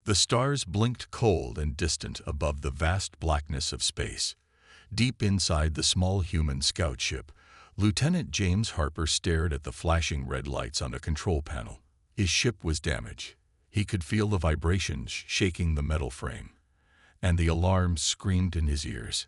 The stars blinked cold and distant above the vast blackness of space. Deep inside the small human scout ship, Lieutenant James Harper stared at the flashing red lights on a control panel. His ship was damaged. He could feel the vibrations shaking the metal frame, and the alarm screamed in his ears.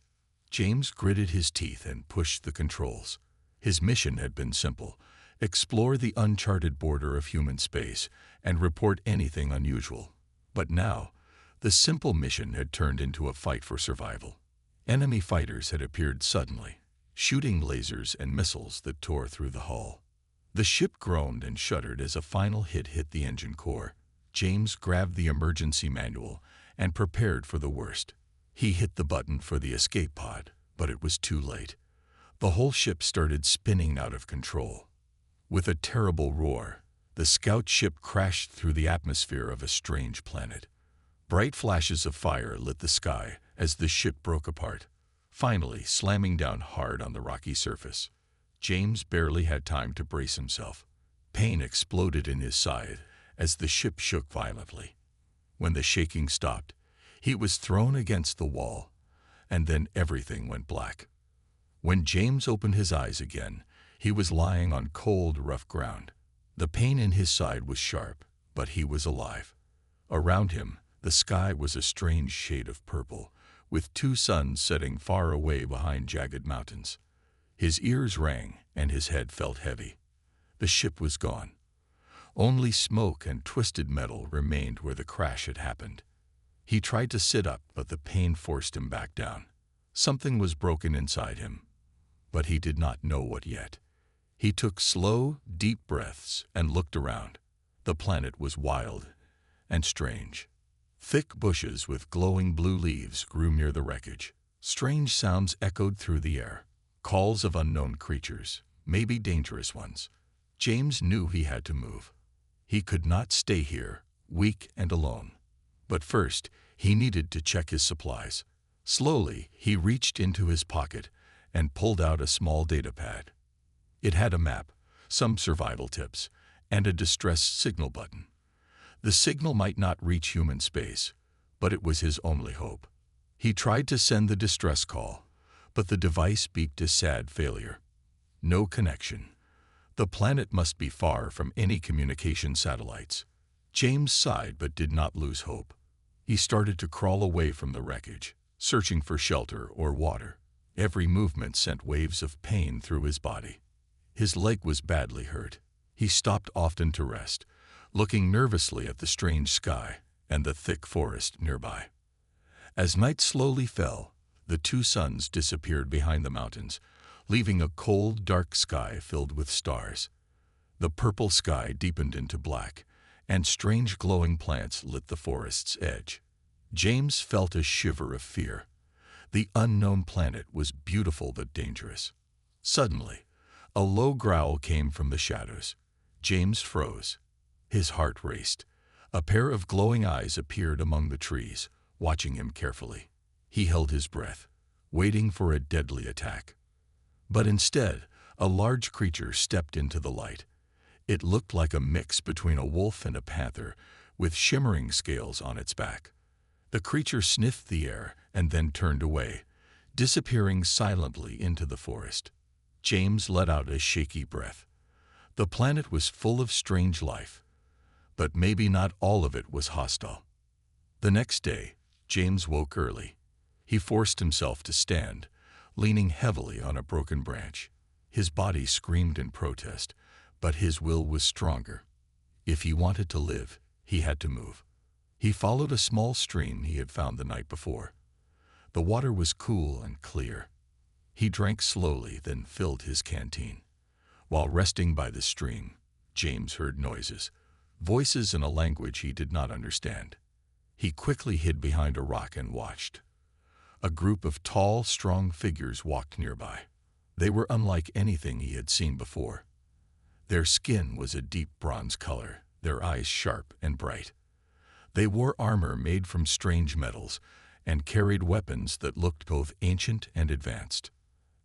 James gritted his teeth and pushed the controls. His mission had been simple: explore the uncharted border of human space and report anything unusual. But now, the simple mission had turned into a fight for survival. Enemy fighters had appeared suddenly, shooting lasers and missiles that tore through the hull. The ship groaned and shuddered as a final hit the engine core. James grabbed the emergency manual and prepared for the worst. He hit the button for the escape pod, but it was too late. The whole ship started spinning out of control. With a terrible roar, the scout ship crashed through the atmosphere of a strange planet. Bright flashes of fire lit the sky as the ship broke apart, finally slamming down hard on the rocky surface. James barely had time to brace himself. Pain exploded in his side as the ship shook violently. When the shaking stopped, he was thrown against the wall, and then everything went black. When James opened his eyes again, he was lying on cold, rough ground. The pain in his side was sharp, but he was alive. Around him, the sky was a strange shade of purple, with two suns setting far away behind jagged mountains. His ears rang, and his head felt heavy. The ship was gone. Only smoke and twisted metal remained where the crash had happened. He tried to sit up, but the pain forced him back down. Something was broken inside him, but he did not know what yet. He took slow, deep breaths and looked around. The planet was wild and strange. Thick bushes with glowing blue leaves grew near the wreckage. Strange sounds echoed through the air, calls of unknown creatures, maybe dangerous ones. James knew he had to move. He could not stay here, weak and alone. But first, he needed to check his supplies. Slowly, he reached into his pocket and pulled out a small data pad. It had a map, some survival tips, and a distress signal button. The signal might not reach human space, but it was his only hope. He tried to send the distress call, but the device beeped a sad failure. No connection. The planet must be far from any communication satellites. James sighed but did not lose hope. He started to crawl away from the wreckage, searching for shelter or water. Every movement sent waves of pain through his body. His leg was badly hurt. He stopped often to rest, looking nervously at the strange sky and the thick forest nearby. As night slowly fell, the two suns disappeared behind the mountains, leaving a cold, dark sky filled with stars. The purple sky deepened into black, and strange glowing plants lit the forest's edge. James felt a shiver of fear. The unknown planet was beautiful but dangerous. Suddenly, a low growl came from the shadows. James froze. His heart raced. A pair of glowing eyes appeared among the trees, watching him carefully. He held his breath, waiting for a deadly attack. But instead, a large creature stepped into the light. It looked like a mix between a wolf and a panther, with shimmering scales on its back. The creature sniffed the air and then turned away, disappearing silently into the forest. James let out a shaky breath. The planet was full of strange life, but maybe not all of it was hostile. The next day, James woke early. He forced himself to stand, leaning heavily on a broken branch. His body screamed in protest, but his will was stronger. If he wanted to live, he had to move. He followed a small stream he had found the night before. The water was cool and clear. He drank slowly, then filled his canteen. While resting by the stream, James heard noises, voices in a language he did not understand. He quickly hid behind a rock and watched. A group of tall, strong figures walked nearby. They were unlike anything he had seen before. Their skin was a deep bronze color, their eyes sharp and bright. They wore armor made from strange metals and carried weapons that looked both ancient and advanced.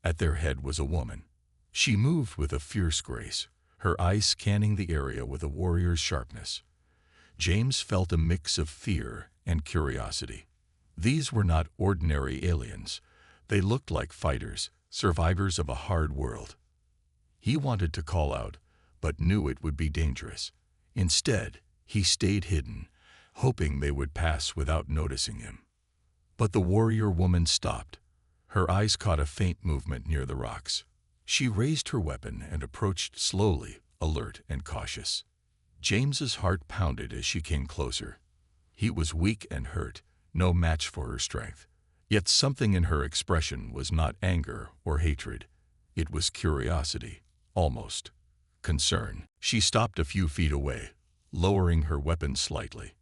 At their head was a woman. She moved with a fierce grace, her eyes scanning the area with a warrior's sharpness. James felt a mix of fear and curiosity. These were not ordinary aliens. They looked like fighters, survivors of a hard world. He wanted to call out, but knew it would be dangerous. Instead, he stayed hidden, hoping they would pass without noticing him. But the warrior woman stopped. Her eyes caught a faint movement near the rocks. She raised her weapon and approached slowly, alert and cautious. James's heart pounded as she came closer. He was weak and hurt, no match for her strength. Yet something in her expression was not anger or hatred. It was curiosity, almost concern. She stopped a few feet away, lowering her weapon slightly.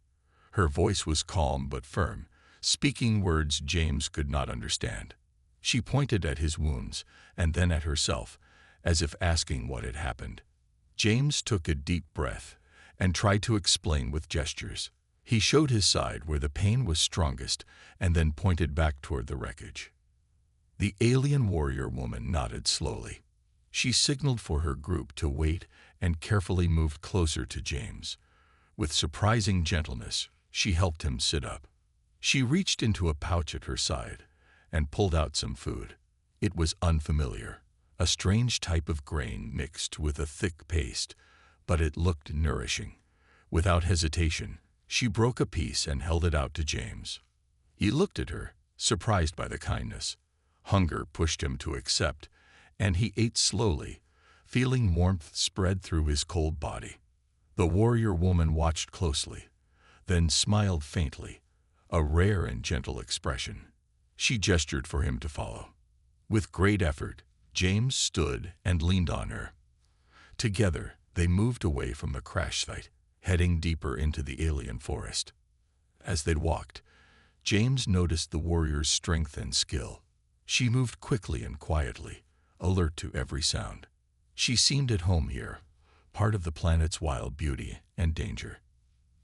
Her voice was calm but firm, speaking words James could not understand. She pointed at his wounds and then at herself, as if asking what had happened. James took a deep breath and tried to explain with gestures. He showed his side where the pain was strongest and then pointed back toward the wreckage. The alien warrior woman nodded slowly. She signaled for her group to wait and carefully moved closer to James. With surprising gentleness, she helped him sit up. She reached into a pouch at her side and pulled out some food. It was unfamiliar, a strange type of grain mixed with a thick paste, but it looked nourishing. Without hesitation, she broke a piece and held it out to James. He looked at her, surprised by the kindness. Hunger pushed him to accept, and he ate slowly, feeling warmth spread through his cold body. The warrior woman watched closely, then smiled faintly, a rare and gentle expression. She gestured for him to follow. With great effort, James stood and leaned on her. Together, they moved away from the crash site, heading deeper into the alien forest. As they walked, James noticed the warrior's strength and skill. She moved quickly and quietly, alert to every sound. She seemed at home here, part of the planet's wild beauty and danger.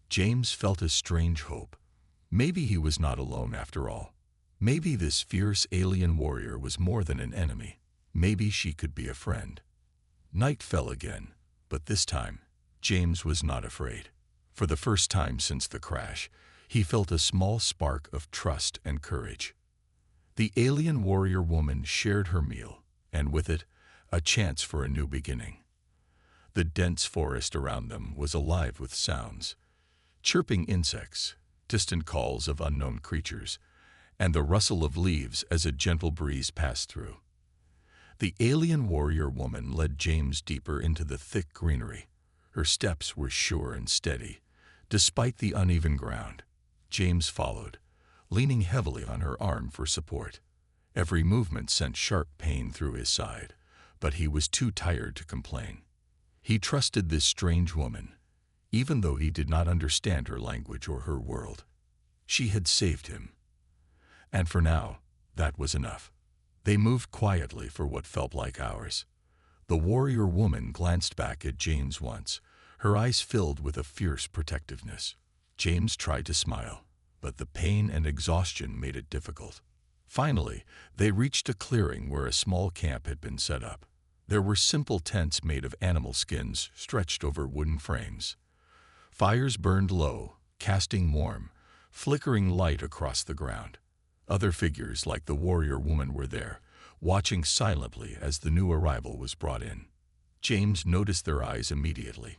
James felt a strange hope. Maybe he was not alone after all. Maybe this fierce alien warrior was more than an enemy. Maybe she could be a friend. Night fell again, but this time, James was not afraid. For the first time since the crash, he felt a small spark of trust and courage. The alien warrior woman shared her meal, and with it, a chance for a new beginning. The dense forest around them was alive with sounds, chirping insects, distant calls of unknown creatures, and the rustle of leaves as a gentle breeze passed through. The alien warrior woman led James deeper into the thick greenery. Her steps were sure and steady, despite the uneven ground. James followed, leaning heavily on her arm for support. Every movement sent sharp pain through his side, but he was too tired to complain. He trusted this strange woman, even though he did not understand her language or her world. She had saved him. And for now, that was enough. They moved quietly for what felt like hours. The warrior woman glanced back at James once, her eyes filled with a fierce protectiveness. James tried to smile, but the pain and exhaustion made it difficult. Finally, they reached a clearing where a small camp had been set up. There were simple tents made of animal skins stretched over wooden frames. Fires burned low, casting warm, flickering light across the ground. Other figures like the warrior woman were there, watching silently as the new arrival was brought in. James noticed their eyes immediately.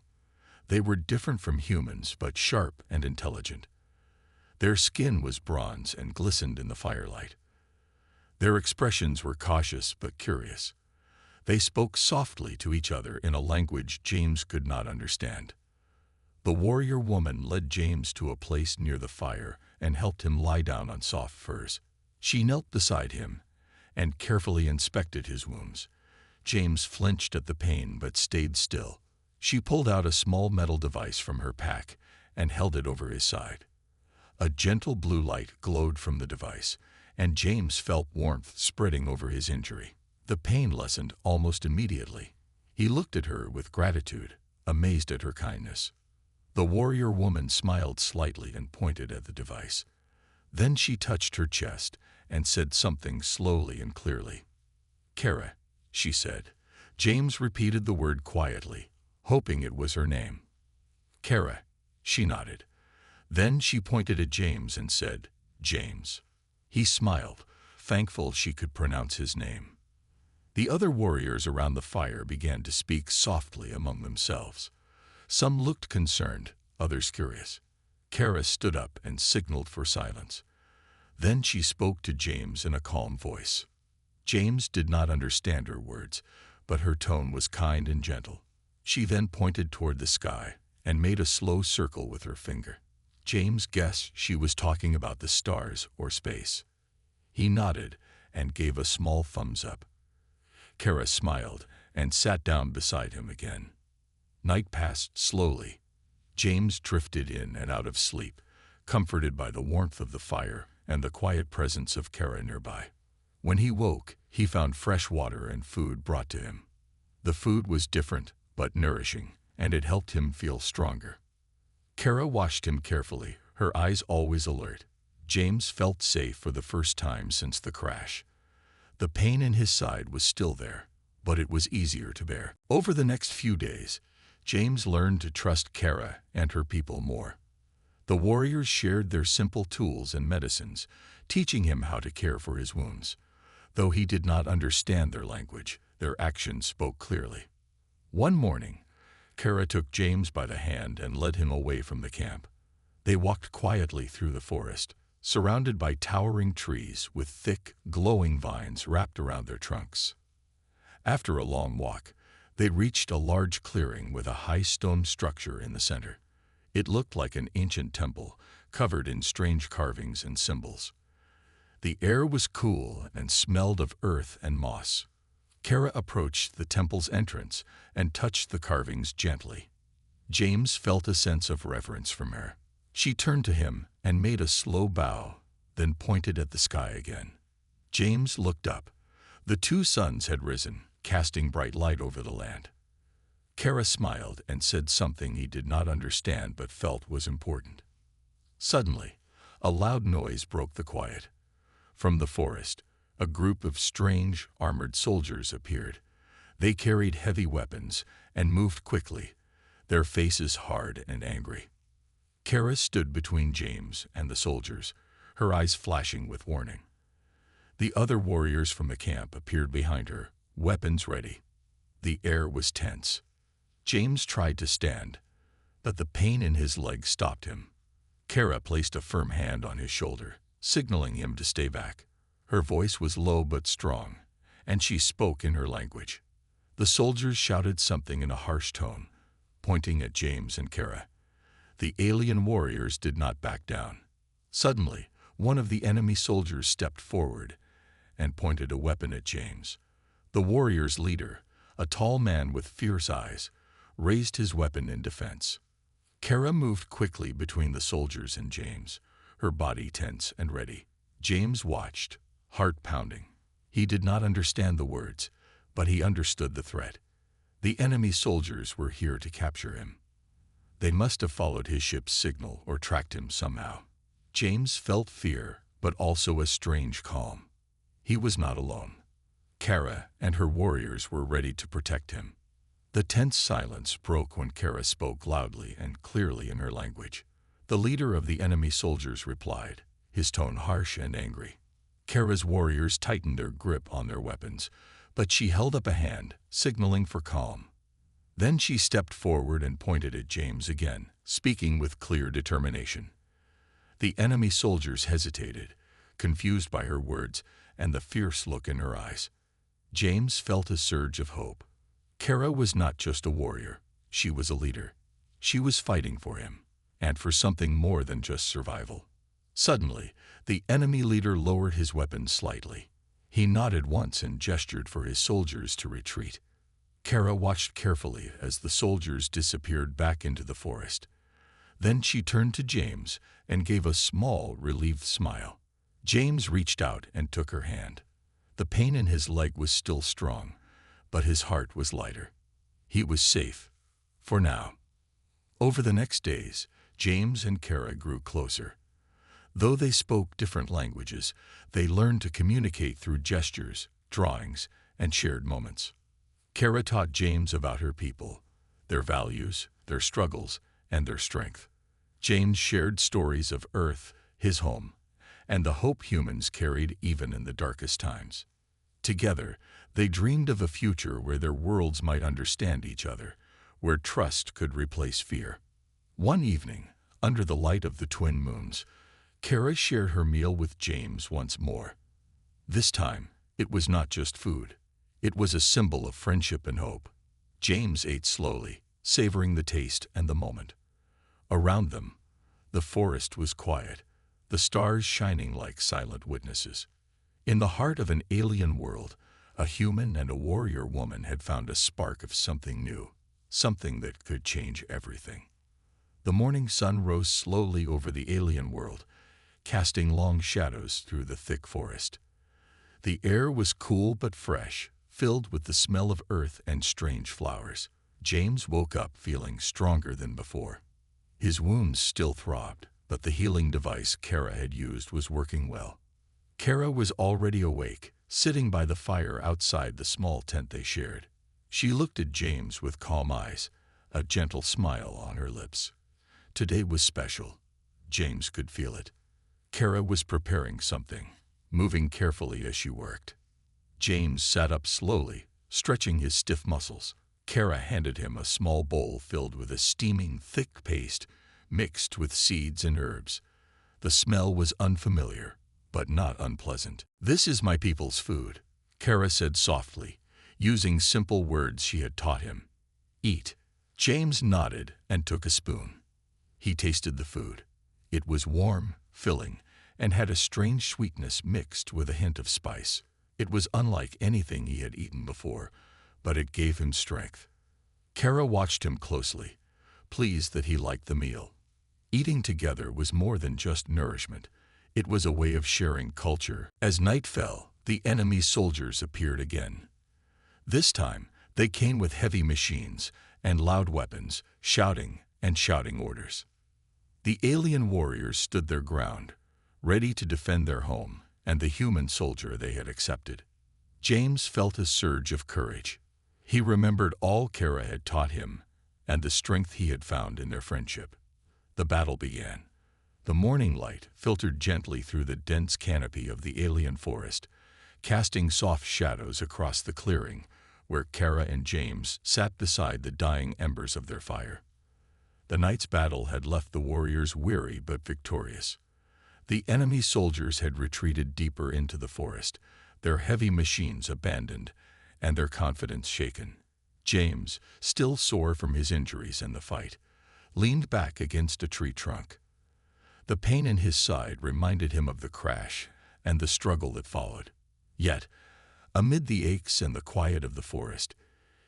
They were different from humans, but sharp and intelligent. Their skin was bronze and glistened in the firelight. Their expressions were cautious but curious. They spoke softly to each other in a language James could not understand. The warrior woman led James to a place near the fire and helped him lie down on soft furs. She knelt beside him and carefully inspected his wounds. James flinched at the pain but stayed still. She pulled out a small metal device from her pack and held it over his side. A gentle blue light glowed from the device, and James felt warmth spreading over his injury. The pain lessened almost immediately. He looked at her with gratitude, amazed at her kindness. The warrior woman smiled slightly and pointed at the device. Then she touched her chest and said something slowly and clearly. "Kara," she said. James repeated the word quietly, hoping it was her name. "Kara," She nodded. Then she pointed at James and said, "James." He smiled, thankful she could pronounce his name. The other warriors around the fire began to speak softly among themselves. Some looked concerned, others curious. Kara stood up and signaled for silence. Then she spoke to James in a calm voice. James did not understand her words, but her tone was kind and gentle. She then pointed toward the sky and made a slow circle with her finger. James guessed she was talking about the stars or space. He nodded and gave a small thumbs up. Kara smiled and sat down beside him again. Night passed slowly. James drifted in and out of sleep, comforted by the warmth of the fire and the quiet presence of Kara nearby. When he woke, he found fresh water and food brought to him. The food was different but nourishing, and it helped him feel stronger. Kara washed him carefully, her eyes always alert. James felt safe for the first time since the crash. The pain in his side was still there, but it was easier to bear. Over the next few days, James learned to trust Kara and her people more. The warriors shared their simple tools and medicines, teaching him how to care for his wounds. Though he did not understand their language, their actions spoke clearly. One morning, Kara took James by the hand and led him away from the camp. They walked quietly through the forest, surrounded by towering trees with thick, glowing vines wrapped around their trunks. After a long walk, they reached a large clearing with a high stone structure in the center. It looked like an ancient temple, covered in strange carvings and symbols. The air was cool and smelled of earth and moss. Kara approached the temple's entrance and touched the carvings gently. James felt a sense of reverence from her. She turned to him and made a slow bow, then pointed at the sky again. James looked up. The two suns had risen, casting bright light over the land. Kara smiled and said something he did not understand but felt was important. Suddenly, a loud noise broke the quiet. From the forest, a group of strange, armored soldiers appeared. They carried heavy weapons and moved quickly, their faces hard and angry. Kara stood between James and the soldiers, her eyes flashing with warning. The other warriors from the camp appeared behind her, weapons ready. The air was tense. James tried to stand, but the pain in his leg stopped him. Kara placed a firm hand on his shoulder, signaling him to stay back. Her voice was low but strong, and she spoke in her language. The soldiers shouted something in a harsh tone, pointing at James and Kara. The alien warriors did not back down. Suddenly, one of the enemy soldiers stepped forward and pointed a weapon at James. The warriors' leader, a tall man with fierce eyes, raised his weapon in defense. Kara moved quickly between the soldiers and James, her body tense and ready. James watched, heart pounding. He did not understand the words, but he understood the threat. The enemy soldiers were here to capture him. They must have followed his ship's signal or tracked him somehow. James felt fear, but also a strange calm. He was not alone. Kara and her warriors were ready to protect him. The tense silence broke when Kara spoke loudly and clearly in her language. The leader of the enemy soldiers replied, his tone harsh and angry. Kara's warriors tightened their grip on their weapons, but she held up a hand, signaling for calm. Then she stepped forward and pointed at James again, speaking with clear determination. The enemy soldiers hesitated, confused by her words and the fierce look in her eyes. James felt a surge of hope. Kara was not just a warrior, she was a leader. She was fighting for him, and for something more than just survival. Suddenly, the enemy leader lowered his weapon slightly. He nodded once and gestured for his soldiers to retreat. Kara watched carefully as the soldiers disappeared back into the forest. Then she turned to James and gave a small, relieved smile. James reached out and took her hand. The pain in his leg was still strong, but his heart was lighter. He was safe, for now. Over the next days, James and Kara grew closer. Though they spoke different languages, they learned to communicate through gestures, drawings, and shared moments. Kara taught James about her people, their values, their struggles, and their strength. James shared stories of Earth, his home, and the hope humans carried even in the darkest times. Together, they dreamed of a future where their worlds might understand each other, where trust could replace fear. One evening, under the light of the twin moons, Kara shared her meal with James once more. This time, it was not just food. It was a symbol of friendship and hope. James ate slowly, savoring the taste and the moment. Around them, the forest was quiet, the stars shining like silent witnesses. In the heart of an alien world, a human and a warrior woman had found a spark of something new, something that could change everything. The morning sun rose slowly over the alien world, casting long shadows through the thick forest. The air was cool but fresh, filled with the smell of earth and strange flowers. James woke up feeling stronger than before. His wounds still throbbed, but the healing device Kara had used was working well. Kara was already awake, sitting by the fire outside the small tent they shared. She looked at James with calm eyes, a gentle smile on her lips. Today was special. James could feel it. Kara was preparing something, moving carefully as she worked. James sat up slowly, stretching his stiff muscles. Kara handed him a small bowl filled with a steaming, thick paste mixed with seeds and herbs. The smell was unfamiliar, but not unpleasant. "This is my people's food," Kara said softly, using simple words she had taught him. "Eat." James nodded and took a spoon. He tasted the food. It was warm, filling, and had a strange sweetness mixed with a hint of spice. It was unlike anything he had eaten before, but it gave him strength. Kara watched him closely, pleased that he liked the meal. Eating together was more than just nourishment. It was a way of sharing culture. As night fell, the enemy soldiers appeared again. This time, they came with heavy machines and loud weapons, shouting orders. The alien warriors stood their ground, ready to defend their home and the human soldier they had accepted. James felt a surge of courage. He remembered all Kara had taught him and the strength he had found in their friendship. The battle began. The morning light filtered gently through the dense canopy of the alien forest, casting soft shadows across the clearing where Kara and James sat beside the dying embers of their fire. The night's battle had left the warriors weary but victorious. The enemy soldiers had retreated deeper into the forest, their heavy machines abandoned and their confidence shaken. James, still sore from his injuries and the fight, leaned back against a tree trunk. The pain in his side reminded him of the crash and the struggle that followed. Yet, amid the aches and the quiet of the forest,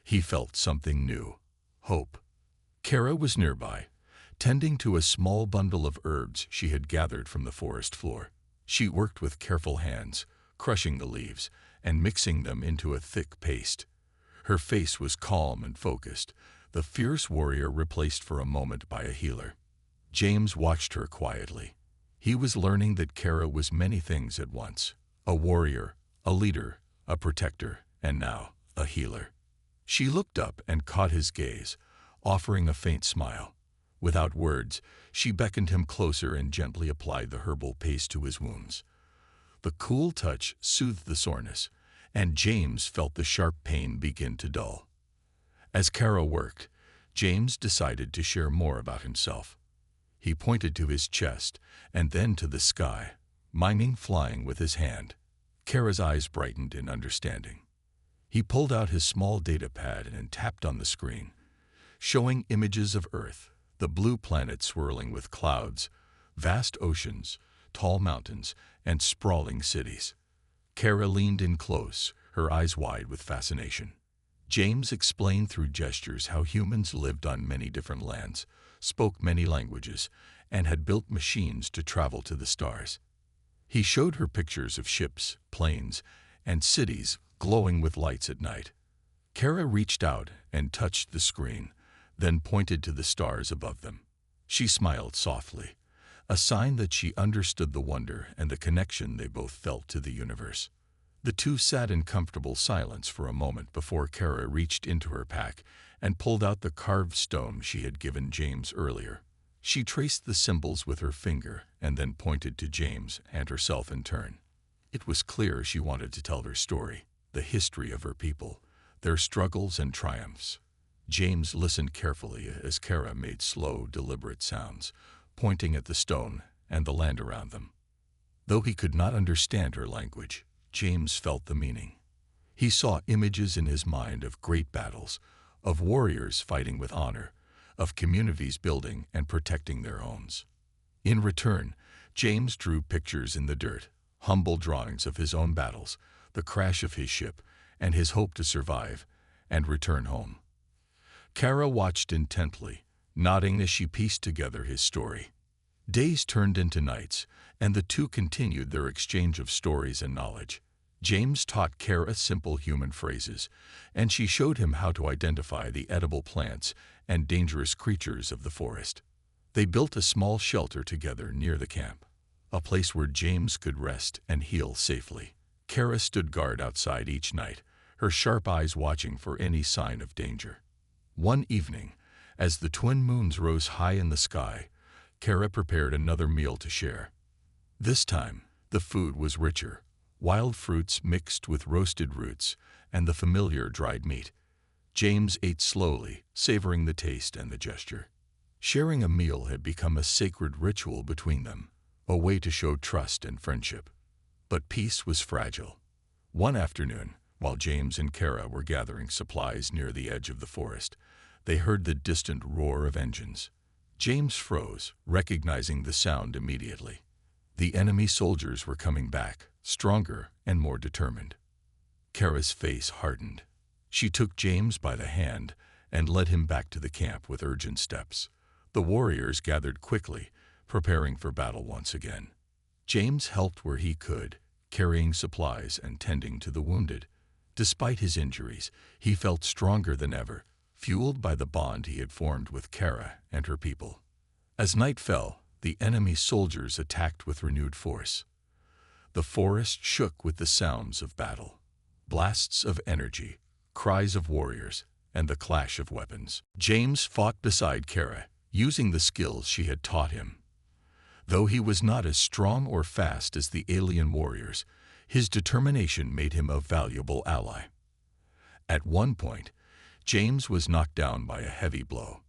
he felt something new: hope. Kara was nearby, tending to a small bundle of herbs she had gathered from the forest floor. She worked with careful hands, crushing the leaves and mixing them into a thick paste. Her face was calm and focused, the fierce warrior replaced for a moment by a healer. James watched her quietly. He was learning that Kara was many things at once: a warrior, a leader, a protector, and now a healer. She looked up and caught his gaze, offering a faint smile. Without words, she beckoned him closer and gently applied the herbal paste to his wounds. The cool touch soothed the soreness, and James felt the sharp pain begin to dull. As Kara worked, James decided to share more about himself. He pointed to his chest and then to the sky, miming flying with his hand. Kara's eyes brightened in understanding. He pulled out his small data pad and tapped on the screen, showing images of Earth, the blue planet swirling with clouds, vast oceans, tall mountains, and sprawling cities. Kara leaned in close, her eyes wide with fascination. James explained through gestures how humans lived on many different lands, spoke many languages, and had built machines to travel to the stars. He showed her pictures of ships, planes, and cities glowing with lights at night. Kara reached out and touched the screen, then pointed to the stars above them. She smiled softly, a sign that she understood the wonder and the connection they both felt to the universe. The two sat in comfortable silence for a moment before Kara reached into her pack and pulled out the carved stone she had given James earlier. She traced the symbols with her finger and then pointed to James and herself in turn. It was clear she wanted to tell her story, the history of her people, their struggles and triumphs. James listened carefully as Kara made slow, deliberate sounds, pointing at the stone and the land around them. Though he could not understand her language, James felt the meaning. He saw images in his mind of great battles, of warriors fighting with honor, of communities building and protecting their homes. In return, James drew pictures in the dirt, humble drawings of his own battles, the crash of his ship, and his hope to survive and return home. Kara watched intently, nodding as she pieced together his story. Days turned into nights, and the two continued their exchange of stories and knowledge. James taught Kara simple human phrases, and she showed him how to identify the edible plants and dangerous creatures of the forest. They built a small shelter together near the camp, a place where James could rest and heal safely. Kara stood guard outside each night, her sharp eyes watching for any sign of danger. One evening, as the twin moons rose high in the sky, Kara prepared another meal to share. This time, the food was richer, wild fruits mixed with roasted roots and the familiar dried meat. James ate slowly, savoring the taste and the gesture. Sharing a meal had become a sacred ritual between them, a way to show trust and friendship. But peace was fragile. One afternoon, while James and Kara were gathering supplies near the edge of the forest, they heard the distant roar of engines. James froze, recognizing the sound immediately. The enemy soldiers were coming back, stronger and more determined. Kara's face hardened. She took James by the hand and led him back to the camp with urgent steps. The warriors gathered quickly, preparing for battle once again. James helped where he could, carrying supplies and tending to the wounded. Despite his injuries, he felt stronger than ever, fueled by the bond he had formed with Kara and her people. As night fell, the enemy soldiers attacked with renewed force. The forest shook with the sounds of battle, blasts of energy, cries of warriors, and the clash of weapons. James fought beside Kara, using the skills she had taught him. Though he was not as strong or fast as the alien warriors, his determination made him a valuable ally. At one point, James was knocked down by a heavy blow.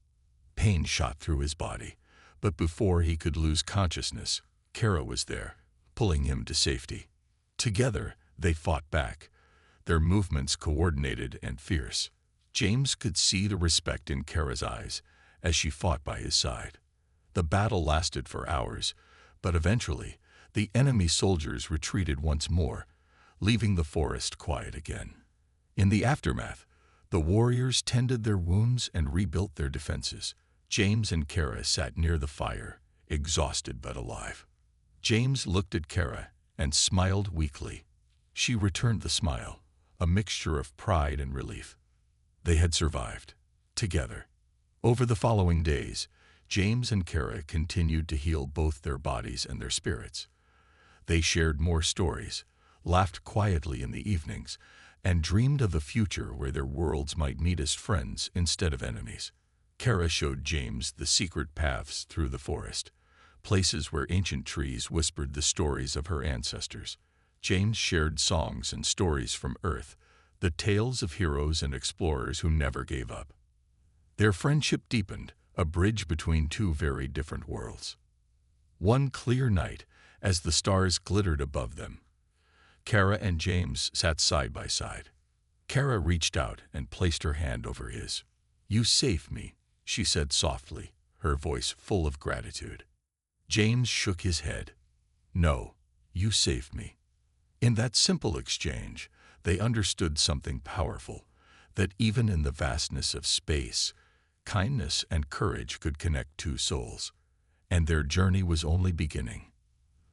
Pain shot through his body, but before he could lose consciousness, Kara was there, pulling him to safety. Together, they fought back, their movements coordinated and fierce. James could see the respect in Kara's eyes as she fought by his side. The battle lasted for hours, but eventually, the enemy soldiers retreated once more, leaving the forest quiet again. In the aftermath, the warriors tended their wounds and rebuilt their defenses. James and Kara sat near the fire, exhausted but alive. James looked at Kara and smiled weakly. She returned the smile, a mixture of pride and relief. They had survived, together. Over the following days, James and Kara continued to heal both their bodies and their spirits. They shared more stories, laughed quietly in the evenings, and dreamed of a future where their worlds might meet as friends instead of enemies. Kara showed James the secret paths through the forest, places where ancient trees whispered the stories of her ancestors. James shared songs and stories from Earth, the tales of heroes and explorers who never gave up. Their friendship deepened, a bridge between two very different worlds. One clear night, as the stars glittered above them, Kara and James sat side by side. Kara reached out and placed her hand over his. "You saved me," she said softly, her voice full of gratitude. James shook his head. "No, you saved me." In that simple exchange, they understood something powerful, that even in the vastness of space, kindness and courage could connect two souls. And their journey was only beginning.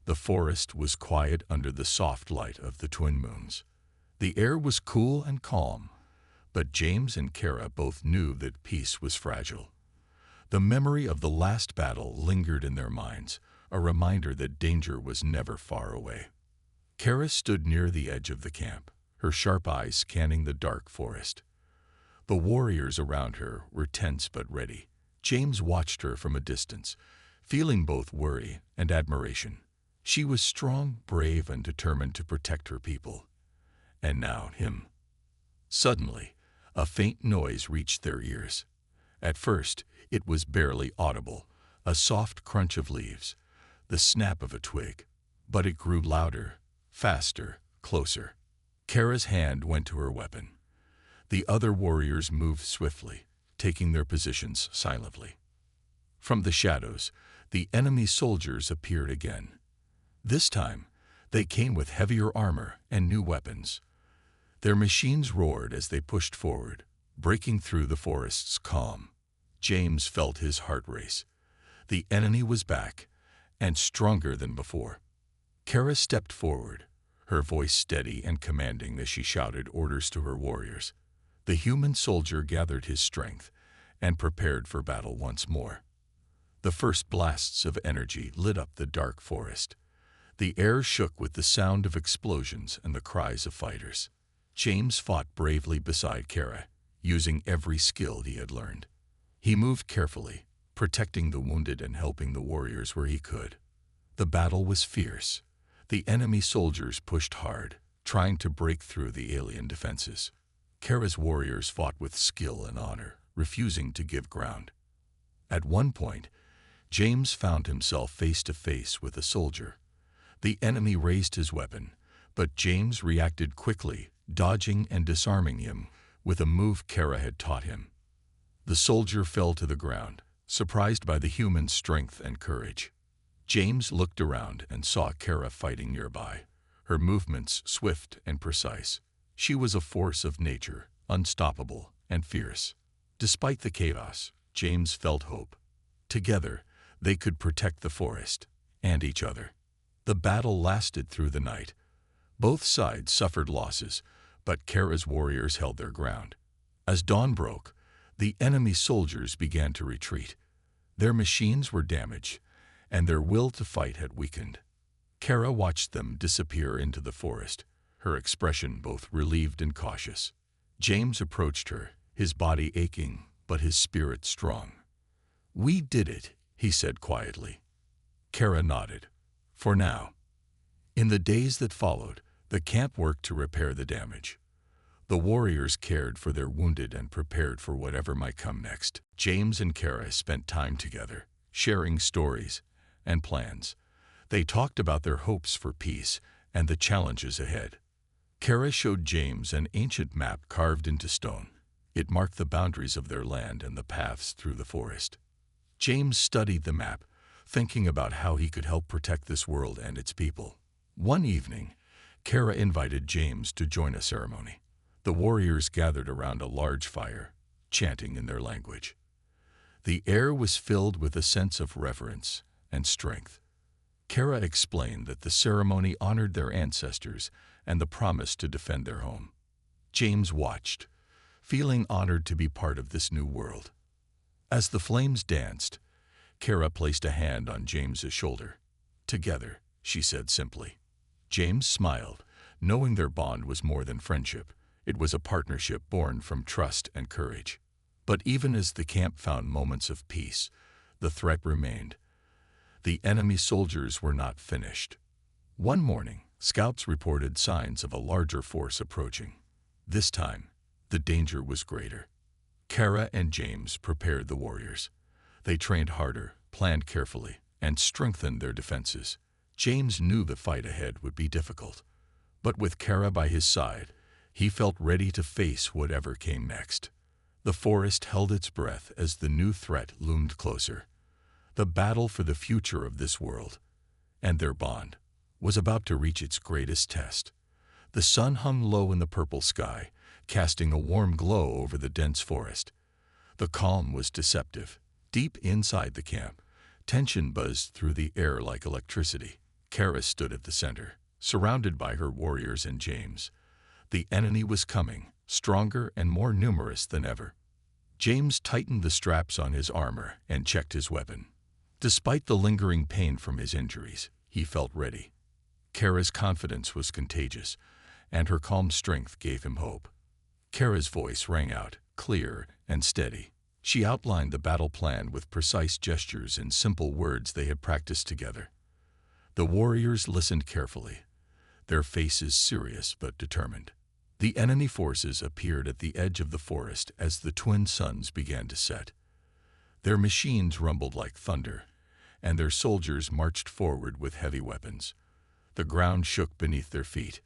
The forest was quiet under the soft light of the twin moons. The air was cool and calm, but James and Kara both knew that peace was fragile. The memory of the last battle lingered in their minds, a reminder that danger was never far away. Kara stood near the edge of the camp, her sharp eyes scanning the dark forest. The warriors around her were tense but ready, James watched her from a distance, feeling both worry and admiration. She was strong, brave, and determined to protect her people. And now him. Suddenly, a faint noise reached their ears. At first, it was barely audible, a soft crunch of leaves, the snap of a twig. But it grew louder, faster, closer. Kara's hand went to her weapon. The other warriors moved swiftly, taking their positions silently. From the shadows, the enemy soldiers appeared again. This time, they came with heavier armor and new weapons. Their machines roared as they pushed forward, breaking through the forest's calm. James felt his heart race. The enemy was back, and stronger than before. Kara stepped forward, her voice steady and commanding as she shouted orders to her warriors. The human soldier gathered his strength and prepared for battle once more. The first blasts of energy lit up the dark forest. The air shook with the sound of explosions and the cries of fighters. James fought bravely beside Kara, using every skill he had learned. He moved carefully, protecting the wounded and helping the warriors where he could. The battle was fierce. The enemy soldiers pushed hard, trying to break through the alien defenses. Kara's warriors fought with skill and honor, refusing to give ground. At one point, James found himself face to face with a soldier. The enemy raised his weapon, but James reacted quickly, dodging and disarming him with a move Kara had taught him. The soldier fell to the ground, surprised by the human's strength and courage. James looked around and saw Kara fighting nearby, her movements swift and precise. She was a force of nature, unstoppable and fierce. Despite the chaos, James felt hope. Together, they could protect the forest and each other. The battle lasted through the night. Both sides suffered losses, but Kara's warriors held their ground. As dawn broke, the enemy soldiers began to retreat. Their machines were damaged, and their will to fight had weakened. Kara watched them disappear into the forest, her expression both relieved and cautious. James approached her, his body aching, but his spirit strong. "We did it," he said quietly. Kara nodded. For now. In the days that followed, the camp worked to repair the damage. The warriors cared for their wounded and prepared for whatever might come next. James and Kara spent time together, sharing stories and plans. They talked about their hopes for peace and the challenges ahead. Kara showed James an ancient map carved into stone. It marked the boundaries of their land and the paths through the forest. James studied the map, thinking about how he could help protect this world and its people. One evening, Kara invited James to join a ceremony. The warriors gathered around a large fire, chanting in their language. The air was filled with a sense of reverence and strength. Kara explained that the ceremony honored their ancestors and the promise to defend their home. James watched, feeling honored to be part of this new world. As the flames danced, Kara placed a hand on James's shoulder. "Together," she said simply. James smiled, knowing their bond was more than friendship. It was a partnership born from trust and courage. But even as the camp found moments of peace, the threat remained. The enemy soldiers were not finished. One morning, scouts reported signs of a larger force approaching. This time, the danger was greater. Kara and James prepared the warriors. They trained harder, planned carefully, and strengthened their defenses. James knew the fight ahead would be difficult, but with Kara by his side, he felt ready to face whatever came next. The forest held its breath as the new threat loomed closer. The battle for the future of this world, and their bond, was about to reach its greatest test. The sun hung low in the purple sky, casting a warm glow over the dense forest. The calm was deceptive. Deep inside the camp, tension buzzed through the air like electricity. Kara stood at the center, surrounded by her warriors and James. The enemy was coming, stronger and more numerous than ever. James tightened the straps on his armor and checked his weapon. Despite the lingering pain from his injuries, he felt ready. Kara's confidence was contagious, and her calm strength gave him hope. Kara's voice rang out, clear and steady. She outlined the battle plan with precise gestures and simple words they had practiced together. The warriors listened carefully, their faces serious but determined. The enemy forces appeared at the edge of the forest as the twin suns began to set. Their machines rumbled like thunder, and their soldiers marched forward with heavy weapons. The ground shook beneath their feet.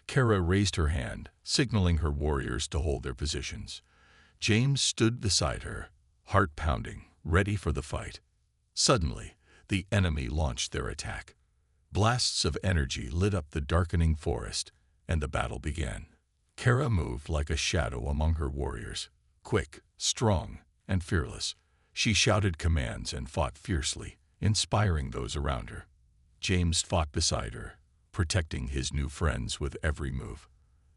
Kara raised her hand, signaling her warriors to hold their positions. James stood beside her, heart pounding, ready for the fight. Suddenly, the enemy launched their attack. Blasts of energy lit up the darkening forest, and the battle began. Kara moved like a shadow among her warriors, quick, strong, and fearless. She shouted commands and fought fiercely, inspiring those around her. James fought beside her, protecting his new friends with every move.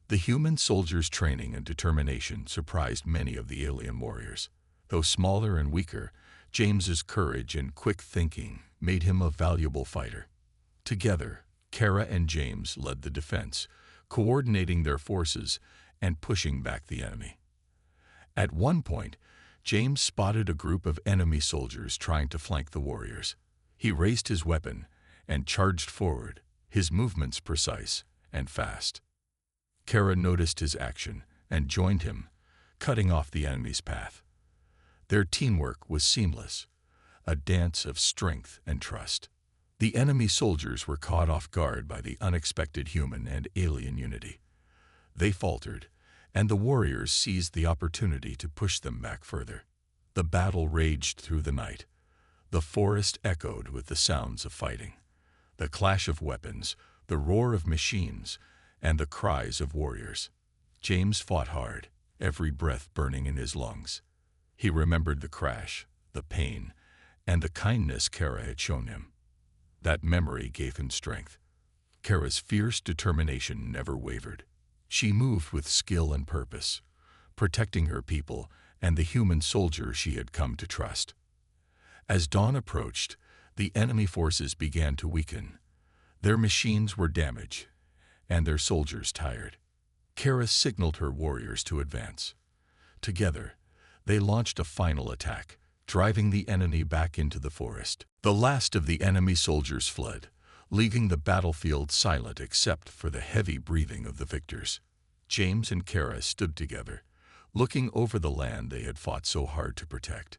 The human soldiers' training and determination surprised many of the alien warriors. Though smaller and weaker, James's courage and quick thinking made him a valuable fighter. Together, Kara and James led the defense, coordinating their forces and pushing back the enemy. At one point, James spotted a group of enemy soldiers trying to flank the warriors. He raised his weapon and charged forward, his movements precise and fast. Kara noticed his action and joined him, cutting off the enemy's path. Their teamwork was seamless, a dance of strength and trust. The enemy soldiers were caught off guard by the unexpected human and alien unity. They faltered, and the warriors seized the opportunity to push them back further. The battle raged through the night. The forest echoed with the sounds of fighting, the clash of weapons, the roar of machines, and the cries of warriors. James fought hard, every breath burning in his lungs. He remembered the crash, the pain, and the kindness Kara had shown him. That memory gave him strength. Kara's fierce determination never wavered. She moved with skill and purpose, protecting her people and the human soldier she had come to trust. As dawn approached, the enemy forces began to weaken. Their machines were damaged, and their soldiers tired. Kara signaled her warriors to advance. Together, they launched a final attack, driving the enemy back into the forest. The last of the enemy soldiers fled, leaving the battlefield silent except for the heavy breathing of the victors. James and Kara stood together, looking over the land they had fought so hard to protect.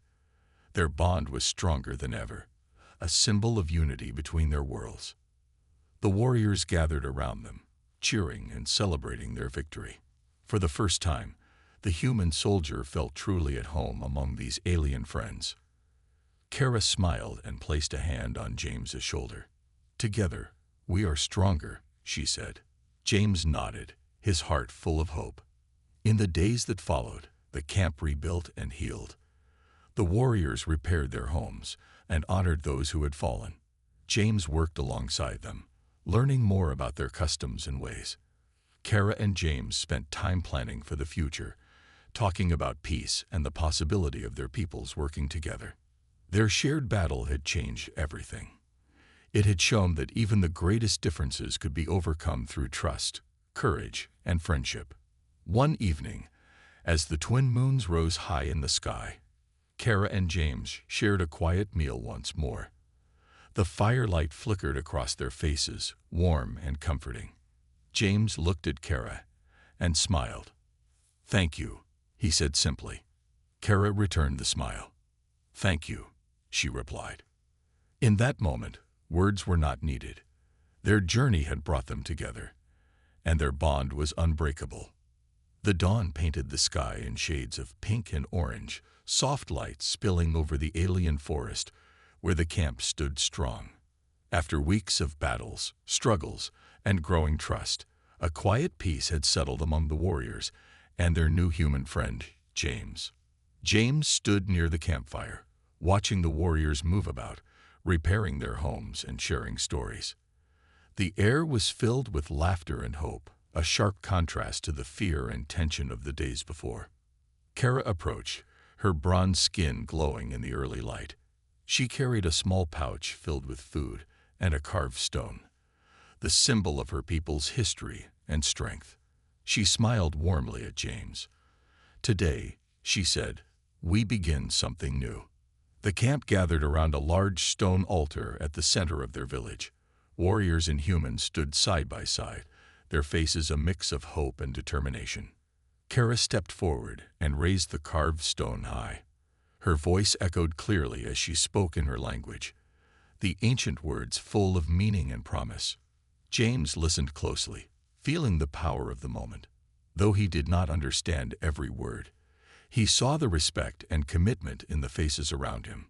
Their bond was stronger than ever, a symbol of unity between their worlds. The warriors gathered around them, cheering and celebrating their victory. For the first time, the human soldier felt truly at home among these alien friends. Kara smiled and placed a hand on James's shoulder. "Together, we are stronger," she said. James nodded, his heart full of hope. In the days that followed, the camp rebuilt and healed. The warriors repaired their homes and honored those who had fallen. James worked alongside them, learning more about their customs and ways. Kara and James spent time planning for the future, talking about peace and the possibility of their peoples working together. Their shared battle had changed everything. It had shown that even the greatest differences could be overcome through trust, courage, and friendship. One evening, as the twin moons rose high in the sky, Kara and James shared a quiet meal once more. The firelight flickered across their faces, warm and comforting. James looked at Kara and smiled. "Thank you," he said simply. Kara returned the smile. "Thank you," she replied. In that moment, words were not needed. Their journey had brought them together, and their bond was unbreakable. The dawn painted the sky in shades of pink and orange, soft light spilling over the alien forest where the camp stood strong. After weeks of battles, struggles, and growing trust, a quiet peace had settled among the warriors and their new human friend, James. James stood near the campfire, watching the warriors move about, repairing their homes and sharing stories. The air was filled with laughter and hope, a sharp contrast to the fear and tension of the days before. Kara approached, her bronze skin glowing in the early light. She carried a small pouch filled with food and a carved stone, the symbol of her people's history and strength. She smiled warmly at James. "Today," she said, We begin something new. The camp gathered around a large stone altar at the center of their village. Warriors and humans stood side by side, their faces a mix of hope and determination. Kara stepped forward and raised the carved stone high. Her voice echoed clearly as she spoke in her language, the ancient words full of meaning and promise. James listened closely, feeling the power of the moment. Though he did not understand every word, he saw the respect and commitment in the faces around him.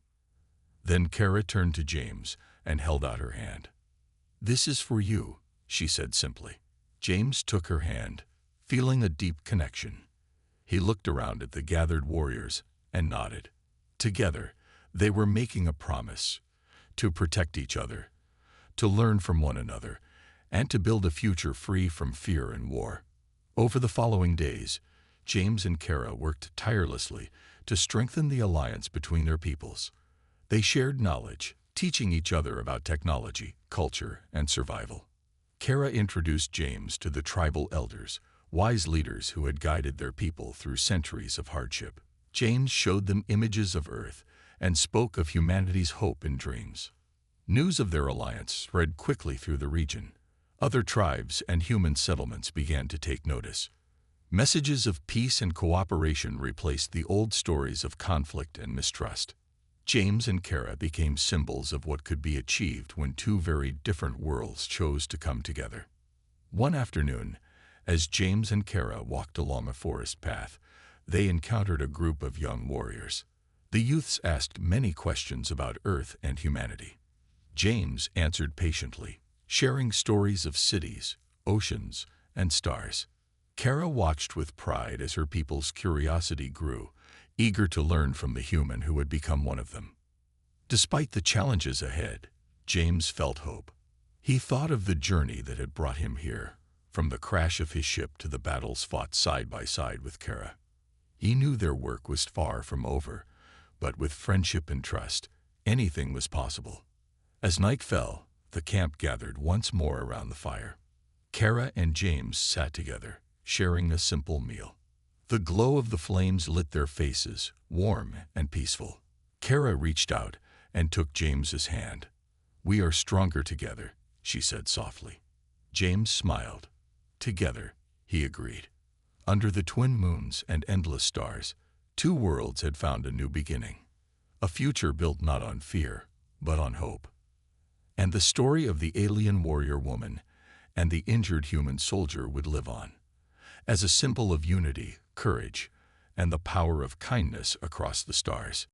Then Kara turned to James and held out her hand. "This is for you," she said simply. James took her hand, feeling a deep connection. He looked around at the gathered warriors and nodded. Together, they were making a promise to protect each other, to learn from one another, and to build a future free from fear and war. Over the following days, James and Kara worked tirelessly to strengthen the alliance between their peoples. They shared knowledge, teaching each other about technology, culture, and survival. Kara introduced James to the tribal elders, wise leaders who had guided their people through centuries of hardship. James showed them images of Earth and spoke of humanity's hope and dreams. News of their alliance spread quickly through the region. Other tribes and human settlements began to take notice. Messages of peace and cooperation replaced the old stories of conflict and mistrust. James and Kara became symbols of what could be achieved when two very different worlds chose to come together. One afternoon, as James and Kara walked along a forest path, they encountered a group of young warriors. The youths asked many questions about Earth and humanity. James answered patiently, sharing stories of cities, oceans, and stars. Kara watched with pride as her people's curiosity grew, eager to learn from the human who had become one of them. Despite the challenges ahead, James felt hope. He thought of the journey that had brought him here, from the crash of his ship to the battles fought side by side with Kara. He knew their work was far from over, but with friendship and trust, anything was possible. As night fell, the camp gathered once more around the fire. Kara and James sat together, sharing a simple meal. The glow of the flames lit their faces, warm and peaceful. Kara reached out and took James's hand. "We are stronger together," she said softly. James smiled. "Together," he agreed. Under the twin moons and endless stars, two worlds had found a new beginning. A future built not on fear, but on hope. And the story of the alien warrior woman and the injured human soldier would live on, as a symbol of unity, courage, and the power of kindness across the stars.